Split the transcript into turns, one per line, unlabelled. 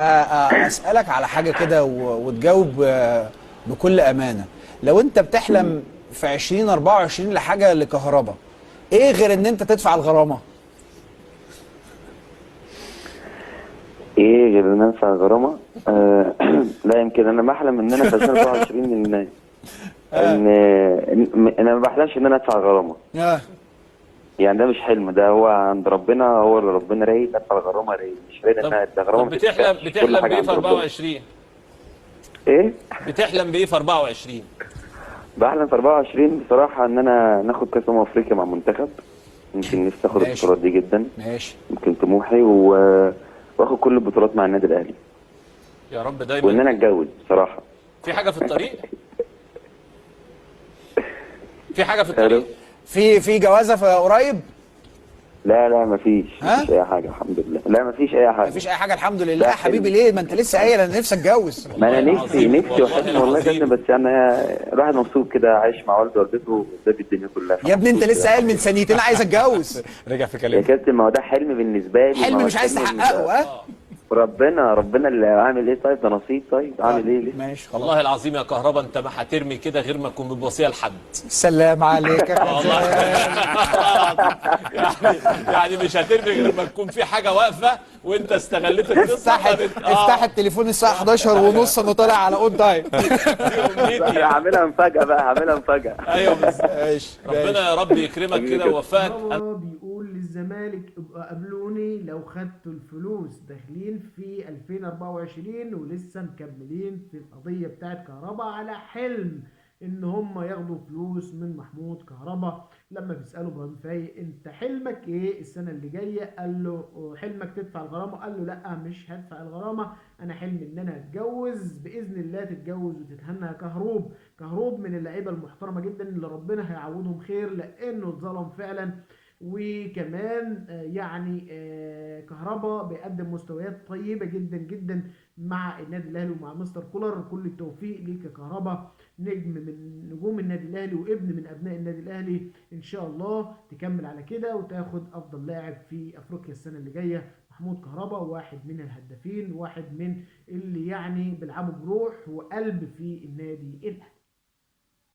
اسالك على حاجه كده وتجاوب بكل امانه. لو انت بتحلم في 2024 لحاجه لكهرباء، ايه غير ان انت تدفع الغرامه؟
ايه غير ان انا ادفع غرامه؟ لا، يمكن انا بحلم ان انا في 2024 ان انا ما بحلمش ان انا ادفع غرامه.
اه
يعني ده مش حلم، ده هو عند ربنا، هو اللي ربنا رايد ادفع غرامه، رايد مش رايد
طب
انها ده غرامه
طب
ما
بتحلم
تدفعش، كل
بتحلم
حاجه
بايه في
عند ربنا.
24؟
ايه؟
بتحلم بايه في 24؟
بحلم في 24 بصراحه ان انا ناخد كاس افريقيا مع منتخب. يمكن نفسي اخد
ماشي
البطولات دي جدا.
ماشي.
يمكن طموحي واخد كل البطولات مع النادي الاهلي.
يا رب
وان
دايما.
انا اتجوز بصراحه.
في حاجه في الطريق؟ في حاجه في
الو.
الطريق؟
في جوازه في قريب؟
لا لا، مفيش
ها؟
اي حاجه الحمد لله، لا مفيش اي حاجه.
مفيش اي حاجه الحمد لله
ده
يا حبيبي.
حلم.
ليه؟ ما انت لسه قايل انا نفسي اتجوز.
ما
والله
انا نفسي
العظيم
نفسي
والله
وحلمي والله كده،
العظيم.
بس انا الواحد مبسوط كده عايش مع والده ووالدته وساب الدنيا كلها،
يا ابني انت
فمبسوط كده
لسه قايل
الحمد
من
لله.
ثانيتين عايز اتجوز.
رجع في
يا
كلامه.
كابتن، ما هو ده حلم بالنسبه لي، ما
حلم
هو
مش عايز
الحلم
تحققه؟ ها؟
ربنا اللي عامل ايه. طيب ده نصيب، طيب اعمل ايه ليه؟
ماشي خلاص.
والله العظيم يا كهربا انت ما هترمي كده غير ما تكون بتبصيها لحد.
سلام عليك يا
والله
غزال.
يعني مش هترمي غير ما تكون في حاجه واقفه وانت استغليت القصه
افتح التليفون الساعه 11 ونص انا طالع على اون تايم.
دي امنيتي
انا
يعني.
هعملها مفاجاه بقى، هعملها مفاجاه.
ايوه بالظبط.
ماشي
ربنا يا رب يكرمك
حبيبي
كده
كده.
ويوفقك.
كهربا بيقول للزمالك ابقى قابلوني لو خدتوا الفلوس، داخلين في 2024 ولسه مكملين في القضية بتاعت كهربا على حلم ان هم ياخدوا فلوس من محمود كهربا. لما بيسألوا ابراهيم فايق انت حلمك ايه السنة اللي جاية، قال له حلمك تدفع الغرامة، قال له لا مش هدفع الغرامة، انا حلمي ان انا اتجوز باذن الله. تتجوز وتتهنى يا كهروب. كهروب من اللعيبه المحترمه جدا اللي ربنا هيعوضهم خير لانه اتظلم فعلا. وكمان يعني كهربا بيقدم مستويات طيبه جدا جدا مع النادي الاهلي ومع مستر كولر. كل التوفيق ليك يا كهربا، نجم من نجوم النادي الاهلي وابن من ابناء النادي الاهلي. ان شاء الله تكمل على كده وتاخد افضل لاعب في افريقيا السنه اللي جايه. محمود كهربا واحد من الهدافين، واحد من اللي يعني بيلعبوا بروح وقلب في النادي الاهلي.